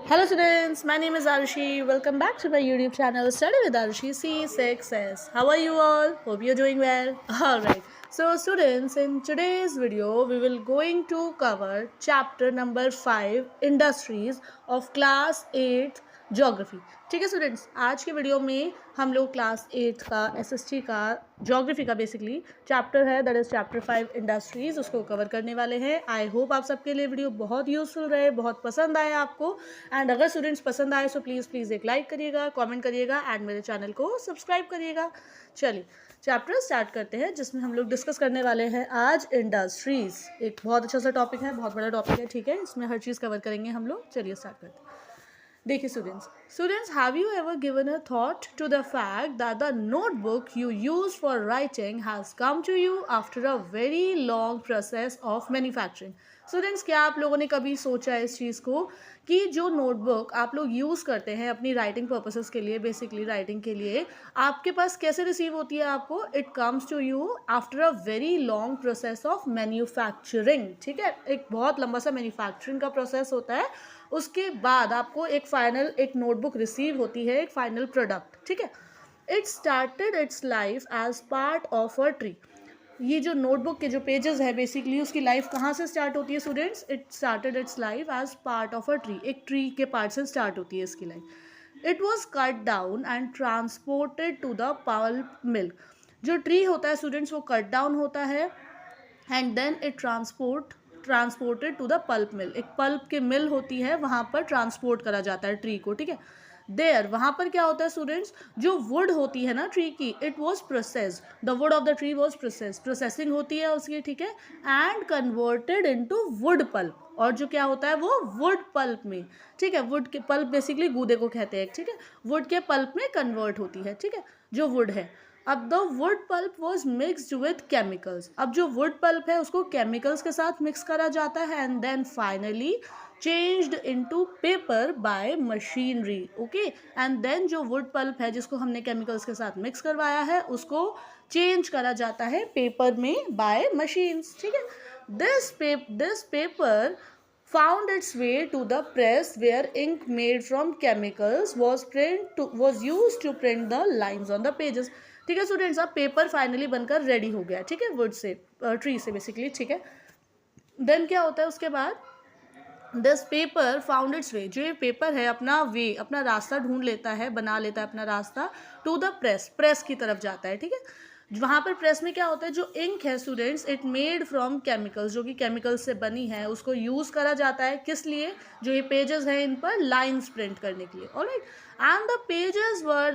Hello students, my name is Arushi. Welcome back to my YouTube channel Study with Arushi C6S. How are you all? Hope you're doing well. Alright, so students, in today's video we will going to cover chapter number 5 Industries of class 8 Geography. ठीक है students, आज के video में हम लोग class 8 का SST का geography का बेसिकली चैप्टर है, दैट इज़ चैप्टर 5 इंडस्ट्रीज़, उसको कवर करने वाले हैं. आई होप आप सबके लिए वीडियो बहुत यूजफुल रहे, बहुत पसंद आए आपको. एंड अगर स्टूडेंट्स पसंद आए तो प्लीज़ एक लाइक करिएगा, कमेंट करिएगा एंड मेरे चैनल को सब्सक्राइब करिएगा. चलिए चैप्टर स्टार्ट करते हैं, जिसमें हम लोग डिस्कस करने वाले हैं आज इंडस्ट्रीज़. एक बहुत अच्छा सा टॉपिक है, बहुत बड़ा टॉपिक है, ठीक है. इसमें हर चीज़ कवर करेंगे हम लोग. चलिए स्टार्ट करते हैं. देखिए students, have you ever given a thought to the fact that the notebook you use for writing has come to you after a very long process of manufacturing. Students, क्या आप लोगों ने कभी सोचा इस चीज़ को कि जो नोटबुक आप लोग यूज़ करते हैं अपनी राइटिंग पर्पसेस के लिए, बेसिकली राइटिंग के लिए, आपके पास कैसे रिसीव होती है आपको? It comes to you after a very long process of manufacturing. ठीक है, एक बहुत लंबा सा मैन्युफैक्चरिंग का प्रोसेस होता है. उसके बाद आपको एक नोटबुक रिसीव होती है, एक फाइनल प्रोडक्ट. ठीक है. It started its life as part of a tree. ये जो नोटबुक के जो पेजेस है बेसिकली उसकी लाइफ कहाँ से स्टार्ट होती है students? It started its life as part of a tree. एक ट्री के पार्ट से स्टार्ट होती है इसकी life. It was cut down and transported to the pulp mill. जो ट्री होता है स्टूडेंट्स वो कट डाउन होता है and then it transported to the pulp mill. एक पल्प के मिल होती है, वहाँ पर ट्रांसपोर्ट करा जाता है ट्री को. ठीक है. देयर वहाँ पर क्या होता है स्टूडेंट्स, जो वुड होती है ना ट्री की, it was processed. The wood of the tree was processing होती है उसकी. ठीक है. And converted into wood pulp. और जो क्या होता है वो वुड पल्प में, ठीक है, वुड के पल्प बेसिकली गूदे को कहते हैं. ठीक है. वुड के पल्प में कन्वर्ट होती है. ठीक है, जो वुड है. अब the wood pulp was mixed with chemicals. अब जो वुड पल्प है उसको केमिकल्स के साथ मिक्स करा जाता है and then finally changed into paper by machinery. Okay. And then जो वुड पल्प है जिसको हमने केमिकल्स के साथ मिक्स करवाया है उसको चेंज करा जाता है पेपर में बाय मशीन्स. ठीक है. This paper found its way to the press where ink made from chemicals was used to print the lines on the pages. ठीक है स्टूडेंट्स, अब पेपर फाइनली बनकर रेडी हो गया. ठीक है, वुड से, ट्री से बेसिकली. ठीक है. देन क्या होता है उसके बाद? दिस पेपर फाउंड इट्स वे. जो ये पेपर है अपना रास्ता ढूंढ लेता है, बना लेता है अपना रास्ता टू द प्रेस की तरफ जाता है. ठीक है. वहाँ पर प्रेस में क्या होता है, जो इंक है students, it made from chemicals, जो कि केमिकल्स से बनी है, उसको यूज़ करा जाता है. किस लिए? जो ये पेजेस हैं इन पर लाइंस प्रिंट करने के लिए. Alright. And the pages were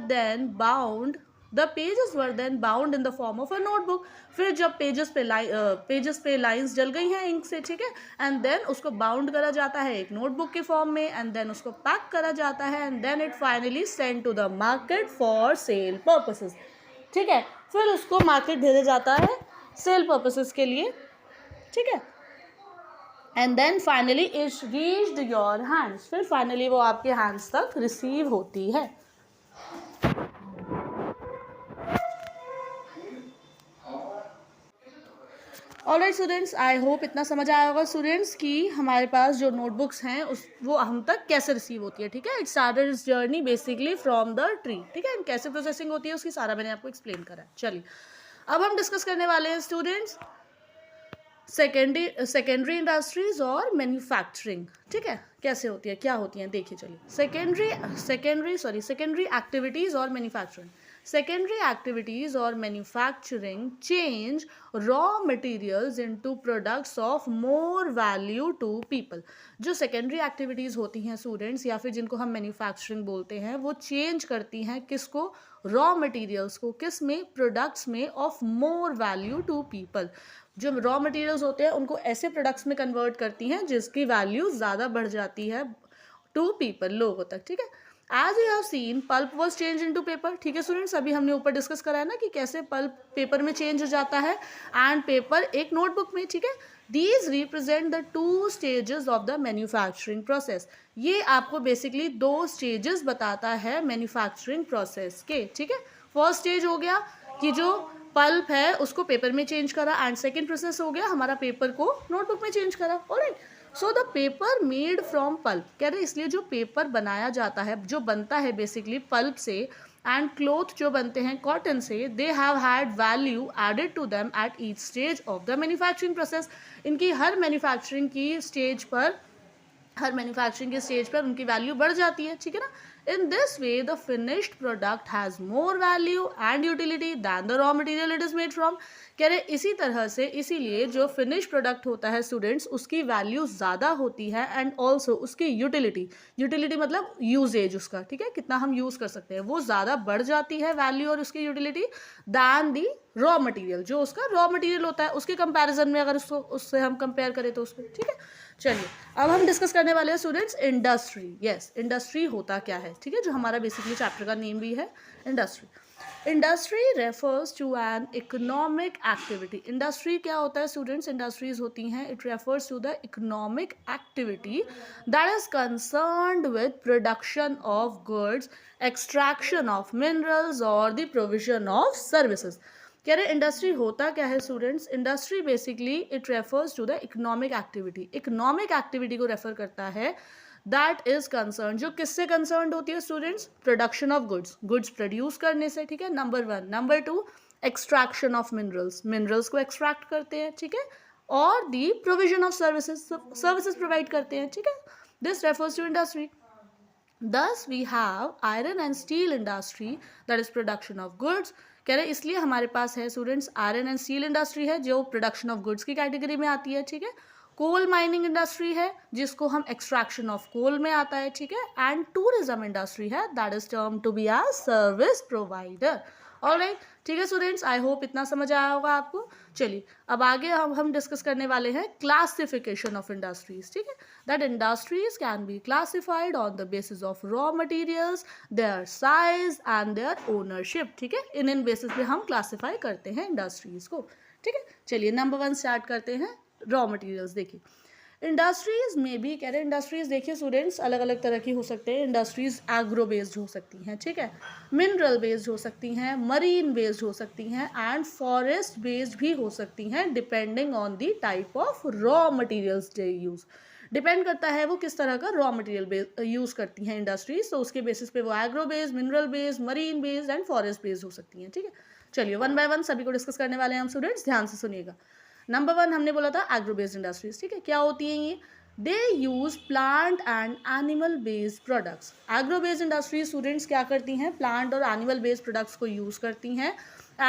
then bound in the form of a notebook. फिर जब पेजेस पे लाइंस जल गई हैं इंक से, ठीक है, एंड देन उसको बाउंड करा जाता है एक नोटबुक के फॉर्म में एंड देन उसको पैक करा जाता है and then it finally send to the market for sale purposes. ठीक है. फिर उसको मार्केट भेजा जाता है सेल पर्पसेस के लिए. ठीक है. And then finally it's reached your hands. फिर फाइनली वो आपके हैंड्स तक रिसीव होती है. ऑलराइट स्टूडेंट्स, आई होप इतना समझ आया होगा स्टूडेंट्स कि हमारे पास जो नोटबुक्स हैं वो हम तक कैसे रिसीव होती है. ठीक है. It started it's journey basically from the tree. ठीक है. कैसे प्रोसेसिंग होती है उसकी सारा मैंने आपको एक्सप्लेन करा है. चलिए अब हम डिस्कस करने वाले हैं स्टूडेंट्स सेकेंडरी इंडस्ट्रीज और मैन्युफैक्चरिंग. ठीक है, कैसे होती है, क्या होती हैं, देखिए. चलिए सेकेंडरी एक्टिविटीज़ और manufacturing. Secondary activities or manufacturing change raw materials into products of more value to people. जो secondary activities होती हैं स्टूडेंट्स, या फिर जिनको हम मैन्युफैक्चरिंग बोलते हैं, वो चेंज करती हैं किसको? रॉ मटेरियल्स को. किस में? प्रोडक्ट्स में of more value to people. जो रॉ मटेरियल्स होते हैं उनको ऐसे प्रोडक्ट्स में कन्वर्ट करती हैं जिसकी वैल्यू ज़्यादा बढ़ जाती है टू पीपल, लोगों तक. ठीक है. As you have seen, pulp was changed into paper. ठीक है स्टूडेंट्स, अभी हमने ऊपर डिस्कस करा है ना कि कैसे पल्प पेपर में चेंज हो जाता है एंड पेपर एक नोटबुक में. ठीक है. These represent the 2 stages of the manufacturing process. ये आपको बेसिकली 2 स्टेजेस बताता है मैन्युफैक्चरिंग प्रोसेस के. ठीक है. फर्स्ट स्टेज हो गया कि जो पल्प है उसको पेपर में चेंज करा एंड सेकेंड प्रोसेस हो गया हमारा पेपर को नोटबुक में चेंज करा. Alright. So the paper made from pulp, कह रहे इसलिए जो पेपर बनाया जाता है, जो बनता है बेसिकली पल्प से, एंड क्लोथ जो बनते हैं कॉटन से, they have had value added to them at each stage of the manufacturing process. इनकी हर मैन्युफैक्चरिंग की स्टेज पर, हर मैन्युफैक्चरिंग के स्टेज पर उनकी वैल्यू बढ़ जाती है, ठीक है ना। In this way the finished product has more value and utility than the raw material it is made from. कह रहे इसी तरह से, इसीलिए जो फिनिश प्रोडक्ट होता है स्टूडेंट्स, उसकी वैल्यू ज़्यादा होती है एंड ऑल्सो उसकी यूटिलिटी, यूटिलिटी मतलब यूजेज उसका, ठीक है, कितना हम यूज़ कर सकते हैं, वो ज़्यादा बढ़ जाती है वैल्यू और उसकी utility than the raw material, जो उसका रॉ मटेरियल होता है उसके कंपैरिजन में, अगर उसको उससे हम कंपेयर करें तो उसको, ठीक है। चलिए अब हम डिस्कस करने वाले हैं स्टूडेंट्स इंडस्ट्री। यस, इंडस्ट्री होता क्या है, ठीक है, जो हमारा बेसिकली चैप्टर का नेम भी है industry. Industry refers to an economic activity. Industry क्या होता है स्टूडेंट्स, इंडस्ट्रीज होती हैं, it refers to the economic activity that is concerned with production of goods, extraction of minerals और द प्रोविजन ऑफ सर्विसेज। कह रहे इंडस्ट्री होता क्या है students, industry basically it refers to the economic activity, economic activity को refer करता है that is concern, जो किससे कंसर्न होती है students, production of goods, goods produce करने से, ठीक है, number one. Number two, extraction of minerals, minerals को एक्सट्रैक्ट करते हैं, ठीक है, और the provision of services, services provide करते हैं, ठीक है, this refers to industry. Thus we have iron and steel industry that is production of goods। कह रहे इसलिए हमारे पास है students iron and steel industry है जो प्रोडक्शन ऑफ गुड्स की कैटेगरी में आती है, ठीक है। कोल माइनिंग इंडस्ट्री है जिसको हम एक्सट्रैक्शन ऑफ कोल में आता है, ठीक है। एंड टूरिज्म इंडस्ट्री है that is term to be a service provider. Alright, ठीक है स्टूडेंट्स, आई होप इतना समझ आया होगा आपको। चलिए अब आगे हम डिस्कस करने वाले हैं क्लासिफिकेशन ऑफ इंडस्ट्रीज, ठीक है, that industries can be classified on the basis of raw materials, their size and their ownership, ठीक है, इन बेसिस पे हम क्लासिफाई करते हैं इंडस्ट्रीज को, ठीक है। चलिए नंबर वन स्टार्ट करते हैं, रॉ मटेरियल्स। देखिए इंडस्ट्रीज में भी, कह रहे इंडस्ट्रीज देखिए स्टूडेंट्स अलग अलग तरह की हो सकते हैं। इंडस्ट्रीज एग्रो बेस्ड हो सकती हैं, ठीक है, मिनरल बेस्ड हो सकती हैं, मरीन बेस्ड हो सकती हैं एंड फॉरेस्ट बेस्ड भी हो सकती हैं, depending on the type of raw materials they use. Depend करता है वो किस तरह का रॉ मटेरियल यूज करती हैं इंडस्ट्रीज, तो उसके बेसिस पे वो agro based, mineral based, marine based and forest based हो सकती हैं, ठीक है। चलिए वन बाय वन सभी को डिस्कस करने वाले हैं हम स्टूडेंट्स, ध्यान से सुनिएगा। नंबर वन हमने बोला था एग्रो बेस्ड इंडस्ट्रीज, ठीक है, क्या होती हैं ये, they use plant and animal based products. Agro based industries students क्या करती हैं, प्लांट और एनिमल बेस्ड प्रोडक्ट्स को यूज करती हैं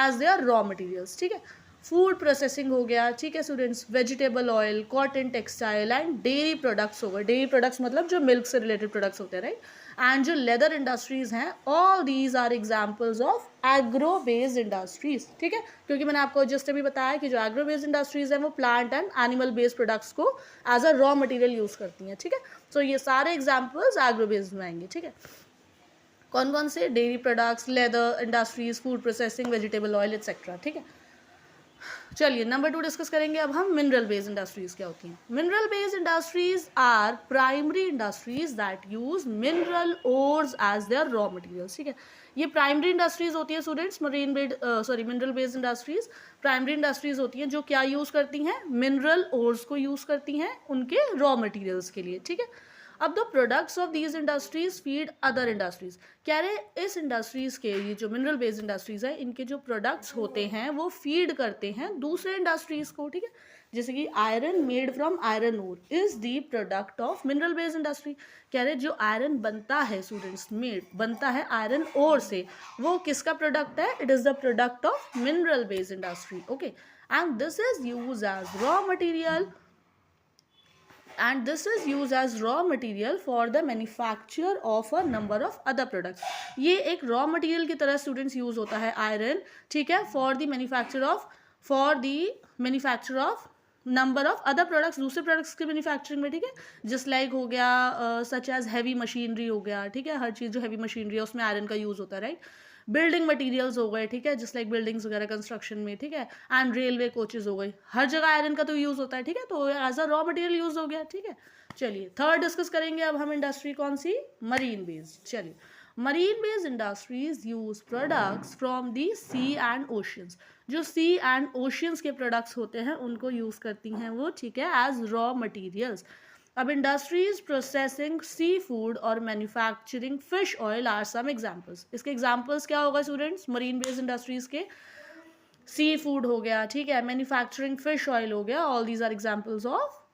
एज देयर रॉ मटेरियल्स, ठीक है। फूड प्रोसेसिंग हो गया, ठीक है students, vegetable oil, cotton textile and dairy products हो गए, डेयरी प्रोडक्ट्स मतलब जो मिल्क से रिलेटेड प्रोडक्ट्स होते हैं, राइट। एंड जो लेदर इंडस्ट्रीज हैं, all these are examples of agro based industries, ठीक है, क्योंकि मैंने आपको जस्ट अभी बताया कि जो एग्रो बेस्ड इंडस्ट्रीज हैं वो plant and animal based products को as a raw material use करती हैं, ठीक है। सो ये सारे एग्जाम्पल्स एग्रो बेस्ड में आएंगे, ठीक है। कौन कौन से, dairy products, leather industries, food processing, vegetable oil etcetera, ठीक है। चलिए नंबर टू डिस्कस करेंगे अब हम, मिनरल बेस्ड इंडस्ट्रीज क्या होती हैं। Mineral based industries are primary industries that use mineral ores as their raw materials, ठीक है। ये प्राइमरी इंडस्ट्रीज होती है students, mineral based industries primary industries होती हैं जो क्या यूज करती हैं, मिनरल ओर्स को यूज करती हैं उनके रॉ मटेरियल्स के लिए, ठीक है। अब the products of these industries feed other industries, कह रहे इस इंडस्ट्रीज के, ये जो मिनरल बेस्ड इंडस्ट्रीज है इनके जो प्रोडक्ट्स होते हैं वो फीड करते हैं दूसरे इंडस्ट्रीज को, ठीक है। जैसे कि iron made from iron ore is the product of mineral based industry. कह रहे जो आयरन बनता है स्टूडेंट्स, मेड बनता है आयरन ओर से, वो किसका प्रोडक्ट है, it is the product of mineral based industry, okay. And this is use as raw material and this is used as raw material for the manufacture of a number of other products। ये एक raw material की तरह students use होता है iron, ठीक है, for the manufacture of number of other products, दूसरे products के मैन्युफैक्चरिंग में, ठीक है। जस्ट लाइक हो गया सच एज हैवी मशीनरी हो गया, ठीक है, हर चीज़ जो हैवी मशीनरी है उसमें आयरन का यूज़ होता है, राइट। बिल्डिंग मटेरियल्स हो गए, ठीक है, जस्ट लाइक बिल्डिंग्स वगैरह कंस्ट्रक्शन में, ठीक है। एंड रेलवे कोचेज हो गई, हर जगह आयरन का तो यूज़ होता है, ठीक है, तो as a raw material use हो गया, ठीक है। चलिए थर्ड डिस्कस करेंगे अब हम इंडस्ट्री कौन सी, मरीन बेस्ड। चलिए marine based industries use products from the sea and oceans, जो सी एंड ओशियंस के प्रोडक्ट्स होते हैं उनको यूज़ करती हैं वो, ठीक है, एज रॉ मटीरियल्स। अब इंडस्ट्रीज प्रोसेसिंग सी फूड और manufacturing fish oil are some examples. इसके एग्जाम्पल्स क्या होगा स्टूडेंट्स? मरीन बेस्ड इंडस्ट्रीज के सी फूड हो गया, ठीक है, मैन्युफैक्चरिंग फिश ऑयल हो गया, all these are examples of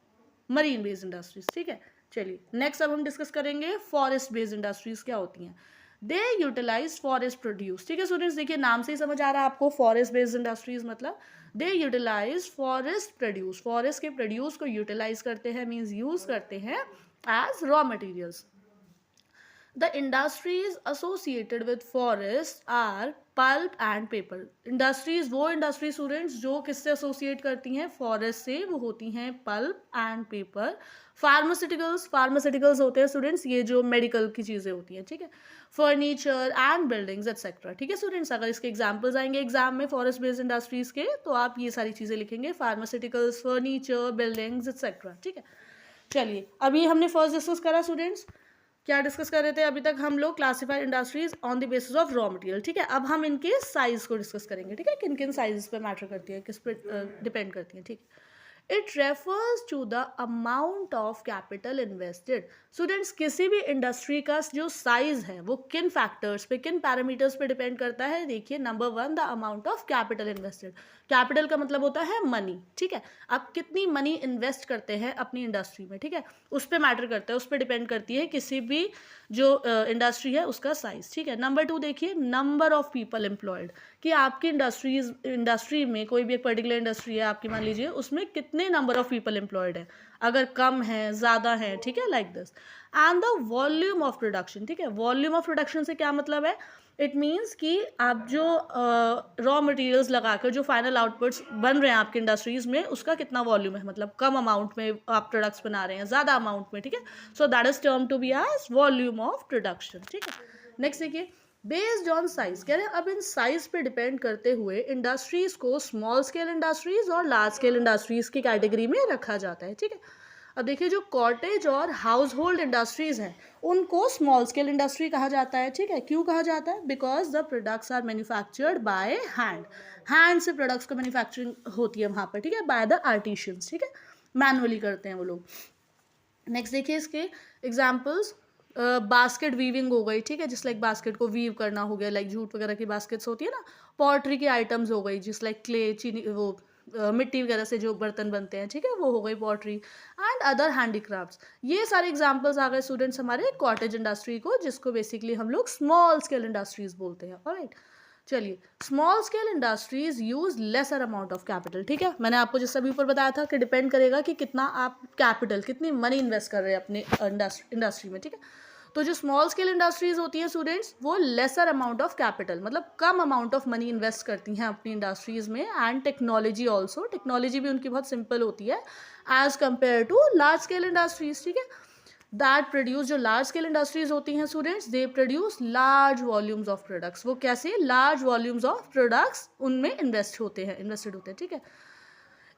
marine based industries. ठीक है, चलिए नेक्स्ट अब हम डिस्कस करेंगे फॉरेस्ट बेस्ड इंडस्ट्रीज क्या होती हैं. दे यूटिलाइज फॉरेस्ट प्रोड्यूस. ठीक है स्टूडेंट्स, देखिए नाम से ही समझ आ रहा है आपको फॉरेस्ट बेस्ड इंडस्ट्रीज मतलब they utilise forest produce. Forest के प्रोड्यूस को यूटिलाइज करते हैं, मीन्स यूज करते हैं as raw materials. The industries associated with forests are pulp and paper. Industries वो industry students जो किससे associate करती हैं forest से, वो होती हैं pulp and paper. Pharmaceuticals होते हैं students ये जो medical की चीज़ें होती हैं, ठीक है. Furniture and buildings etc. ठीक है students, अगर इसके examples आएंगे एग्जाम में forest based industries के तो आप ये सारी चीज़ें लिखेंगे pharmaceuticals, furniture, buildings etc. ठीक है. चलिए अभी हमने फर्स्ट डिस्कस करा स्टूडेंट्स, क्या डिस्कस कर रहे थे अभी तक हम लोग? Classified industries on the basis of raw material. ठीक है, अब हम इनके साइज को डिस्कस करेंगे. ठीक है, किन किन साइज पे मैटर करती है, किस पे डिपेंड करती है. ठीक है, it refers to the amount of capital invested. Students किसी भी इंडस्ट्री का जो साइज है वो किन फैक्टर्स पे, किन पैरामीटर्स पे डिपेंड करता है? देखिए number 1 the amount of capital invested. Capital का मतलब होता है मनी. ठीक है, आप कितनी मनी इन्वेस्ट करते हैं अपनी इंडस्ट्री में, ठीक है, उस पर मैटर करता है, उस पर डिपेंड करती है किसी भी जो इंडस्ट्री है उसका साइज. ठीक है, नंबर 2 देखिए नंबर ऑफ पीपल एम्प्लॉयड, कि आपकी इंडस्ट्री में कोई भी एक पर्टिकुलर इंडस्ट्री है आपकी, मान लीजिए उसमें कितने नंबर ऑफ पीपल एम्प्लॉयड है, अगर कम है ज़्यादा है. ठीक है, like this. And the volume of production. ठीक है, वॉल्यूम ऑफ प्रोडक्शन से क्या मतलब है? इट मीन्स कि आप जो रॉ मटेरियल्स लगाकर जो फाइनल आउटपुट्स बन रहे हैं आपकी इंडस्ट्रीज में उसका कितना वॉल्यूम है, मतलब कम अमाउंट में आप प्रोडक्ट्स बना रहे हैं, ज़्यादा अमाउंट में. ठीक है, so that is term to be as volume of production. ठीक है, नेक्स्ट देखिए बेस्ड ऑन साइज. कह रहे हैं अब इन साइज पे डिपेंड करते हुए इंडस्ट्रीज को स्मॉल स्केल इंडस्ट्रीज और लार्ज स्केल इंडस्ट्रीज की कैटेगरी में रखा जाता है. ठीक है, अब देखिए जो कॉटेज और हाउस होल्ड इंडस्ट्रीज हैं उनको स्मॉल स्केल इंडस्ट्री कहा जाता है. ठीक है, क्यों कहा जाता है? Because the products are manufactured by hand. Hand से प्रोडक्ट्स को मैन्युफैक्चरिंग होती है वहाँ पर. ठीक है, बाय द आर्टिशियंस. ठीक है, मैनुअली करते हैं वो लोग. नेक्स्ट देखिए इसके एग्जाम्पल्स. बास्केट वीविंग हो गई. ठीक है, जिस लाइक बास्केट को वीव करना हो गया, लाइक जूट वगैरह की बास्केट्स होती है ना. पॉटरी की आइटम्स हो गई, जिस लाइक क्ले, चीनी, वो मिट्टी वगैरह से जो बर्तन बनते हैं. ठीक है, वो हो गई पॉटरी. And other handicrafts. ये सारे एग्जांपल्स आ गए स्टूडेंट्स हमारे कॉटेज इंडस्ट्री को, जिसको बेसिकली हम लोग स्मॉल स्केल इंडस्ट्रीज बोलते हैं. ऑलराइट, चलिए small scale industries use lesser amount of capital. ठीक है, मैंने आपको जैसे अभी ऊपर बताया था कि डिपेंड करेगा कि कितना आप कैपिटल, कितनी मनी इन्वेस्ट कर रहे हैं अपने इंडस्ट्री में. ठीक है, तो जो स्मॉल स्केल इंडस्ट्रीज होती हैं स्टूडेंट्स वो लेसर अमाउंट ऑफ कैपिटल, मतलब कम अमाउंट ऑफ मनी इन्वेस्ट करती हैं अपनी इंडस्ट्रीज में. एंड टेक्नोलॉजी ऑल्सो, टेक्नोलॉजी भी उनकी बहुत सिंपल होती है as compare to large scale industries. ठीक है, दैट प्रोड्यूस, जो लार्ज स्केल इंडस्ट्रीज होती हैं students they produce large volumes of products. वो कैसे? लार्ज वॉल्यूम्स ऑफ प्रोडक्ट्स उनमें इन्वेस्टेड होते हैं. ठीक है,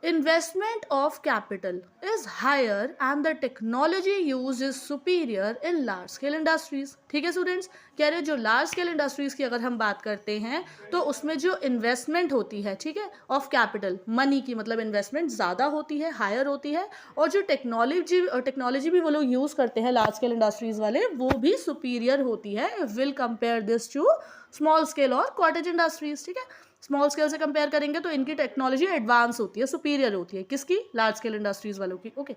investment of capital is higher and the technology used is superior in large scale industries. ठीक है स्टूडेंट्स, कह रहे जो लार्ज स्केल इंडस्ट्रीज की अगर हम बात करते हैं तो उसमें जो इन्वेस्टमेंट होती है, ठीक है, ऑफ कैपिटल, मनी की, मतलब इन्वेस्टमेंट ज़्यादा होती है, हायर होती है. और जो टेक्नोलॉजी भी वो लोग यूज़ करते हैं लार्ज स्केल इंडस्ट्रीज वाले, वो भी सुपीरियर होती है. Will compare this to small scale और कॉटेज इंडस्ट्रीज. ठीक है, स्मॉल स्केल से कंपेयर करेंगे तो इनकी टेक्नोलॉजी एडवांस होती है, सुपीरियर होती है. किसकी? लार्ज स्केल इंडस्ट्रीज वालों की. ओके,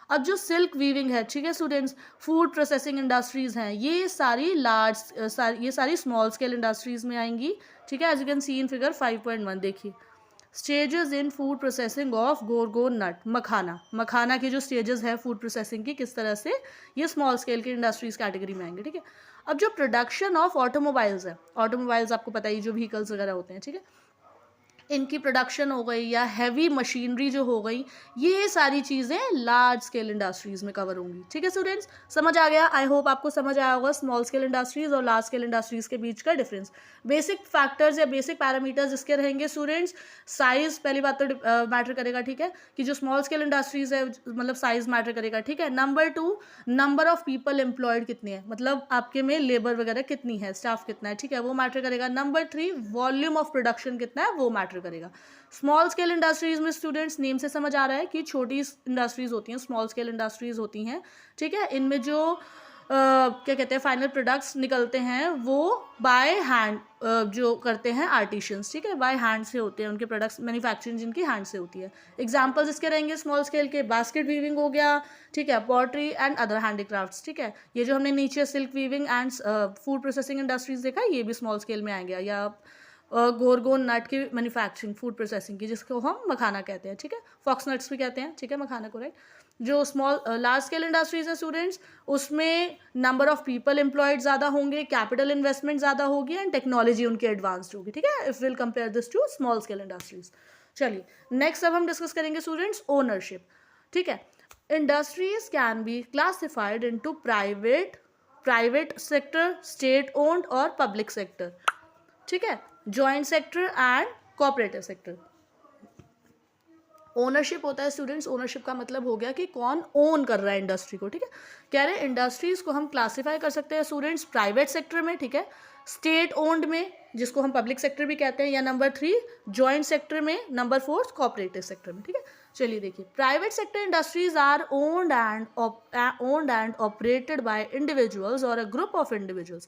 अब जो सिल्क वीविंग है, ठीक है स्टूडेंट्स, फूड प्रोसेसिंग इंडस्ट्रीज हैं, ये सारी स्मॉल स्केल इंडस्ट्रीज में आएंगी. ठीक है, as you can see in figure 5.1. देखिए stages in food processing of gorgon nut. मखाना की जो स्टेजेस है फूड प्रोसेसिंग की, किस तरह से ये स्मॉल स्केल की इंडस्ट्रीज कैटेगरी में आएंगे. ठीक है, अब जो प्रोडक्शन ऑफ ऑटोमोबाइल्स है, ऑटोमोबाइल्स आपको पता ही जो व्हीकल्स वगैरह होते हैं, ठीक है, इनकी प्रोडक्शन हो गई या हैवी मशीनरी जो हो गई, ये सारी चीज़ें लार्ज स्केल इंडस्ट्रीज़ में कवर होंगी. ठीक है स्टूडेंट्स, समझ आ गया? आई होप आपको समझ आया होगा स्मॉल स्केल इंडस्ट्रीज़ और लार्ज स्केल इंडस्ट्रीज़ के बीच का डिफरेंस. बेसिक फैक्टर्स या बेसिक पैरामीटर्स इसके रहेंगे स्टूडेंट्स. साइज़ पहली बात तो मैटर करेगा. ठीक है, कि जो स्मॉल स्केल इंडस्ट्रीज़ है मतलब साइज़ मैटर करेगा. ठीक है, number 2 number of people employed कितने हैं, मतलब आपके में लेबर वगैरह कितनी है, स्टाफ कितना है. ठीक है, वो मैटर करेगा. नंबर 3 वॉल्यूम ऑफ प्रोडक्शन कितना है, वो मैटर मैटर करेगा। स्मॉल स्केल इंडस्ट्रीज में स्टूडेंट्स नेम से समझ आ रहा है कि छोटी इंडस्ट्रीज होती हैं, स्मॉल स्केल इंडस्ट्रीज होती हैं, ठीक है। इनमें जो क्या कहते हैं फाइनल प्रोडक्ट्स निकलते हैं वो बाय हैंड जो करते हैं आर्टिशियंस, ठीक है, बाय हैंड से होते हैं उनके प्रोडक्ट्स, मैन्युफैक्चरिंग जिनकी हैंड से होती है। एग्जांपल्स इसके रहेंगे स्मॉल स्केल के, बास्केट वीविंग हो गया, ठीक है, पॉटरी एंड अदर हैंडीक्राफ्ट्स, ठीक है। ये जो हमने नीचे silk weaving and food processing industries देखा ये भी स्मॉल स्केल में आएंगे, या गोरगोन नट की मैन्युफैक्चरिंग फूड प्रोसेसिंग की जिसको हम मखाना कहते हैं, ठीक है, फॉक्स नट्स भी कहते हैं, ठीक है, मखाना को, राइट। जो स्मॉल लार्ज स्केल इंडस्ट्रीज हैं स्टूडेंट्स, उसमें नंबर ऑफ पीपल एम्प्लॉयड ज़्यादा होंगे, कैपिटल इन्वेस्टमेंट ज़्यादा होगी एंड टेक्नोलॉजी उनकी एडवांस्ड होगी, ठीक है, if will compare this to small scale industries. चलिए नेक्स्ट अब हम डिस्कस करेंगे स्टूडेंट्स ओनरशिप, ठीक है। Industries can be classified into private sector, state owned और पब्लिक सेक्टर, ठीक है, joint sector and cooperative sector. Ownership होता है स्टूडेंट्स, ओनरशिप का मतलब हो गया कि कौन ओन कर रहा है इंडस्ट्री को, ठीक है। कह रहे हैं इंडस्ट्रीज को हम क्लासिफाई कर सकते हैं स्टूडेंट्स प्राइवेट सेक्टर में, ठीक है, स्टेट ओन्ड में जिसको हम पब्लिक सेक्टर भी कहते हैं, या नंबर 3 जॉइंट सेक्टर में, नंबर 4 कोऑपरेटिव सेक्टर में, ठीक है। चलिए देखिए, private sector industries are owned and operated by individuals और अ ग्रुप ऑफ इंडिविजुअल्स।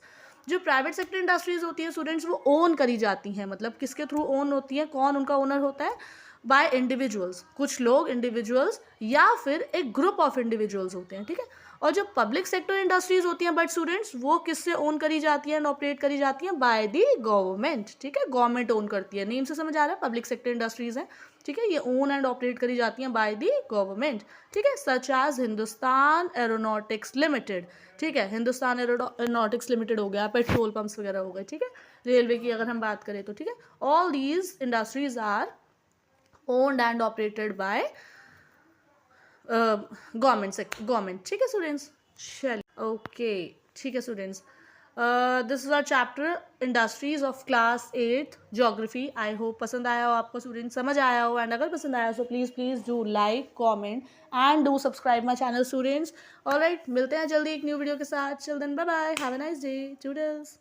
जो प्राइवेट सेक्टर इंडस्ट्रीज होती है स्टूडेंट्स वो ओन करी जाती हैं, मतलब किसके थ्रू ओन होती है, कौन उनका ओनर होता है, बाय इंडिविजुअल्स, कुछ लोग इंडिविजुअल्स या फिर एक ग्रुप ऑफ इंडिविजुअल्स होते हैं, ठीक है। और जो पब्लिक सेक्टर इंडस्ट्रीज होती हैं बट स्टूडेंट्स वो किससे ओन करी जाती है एंड ऑपरेट करी जाती हैं, बाय द गवर्नमेंट, ठीक है, गवर्नमेंट ओन करती है, नेम से समझ आ रहा है, पब्लिक सेक्टर इंडस्ट्रीज हैं, ठीक है, ये ओन एंड ऑपरेट करी जाती हैं बाय द गवर्नमेंट, ठीक है, such as Hindustan Aeronautics Limited, ठीक है, हिंदुस्तान एरोनॉटिक्स लिमिटेड हो गया, पेट्रोल पंप्स वगैरह हो गए, ठीक है, रेलवे की अगर हम बात करें तो, ठीक है, all these industries are owned and operated by government, ठीक है स्टूडेंट्स। चलिए ओके, ठीक है students, this is our chapter industries of class 8 geography. I hope पसंद आया हो आपको स्टूडेंट, समझ आया हो, एंड अगर पसंद आया तो please do like, comment and do subscribe my channel students. Alright, मिलते हैं जल्दी एक न्यू वीडियो के साथ, chill then bye bye, have a nice day, toodles.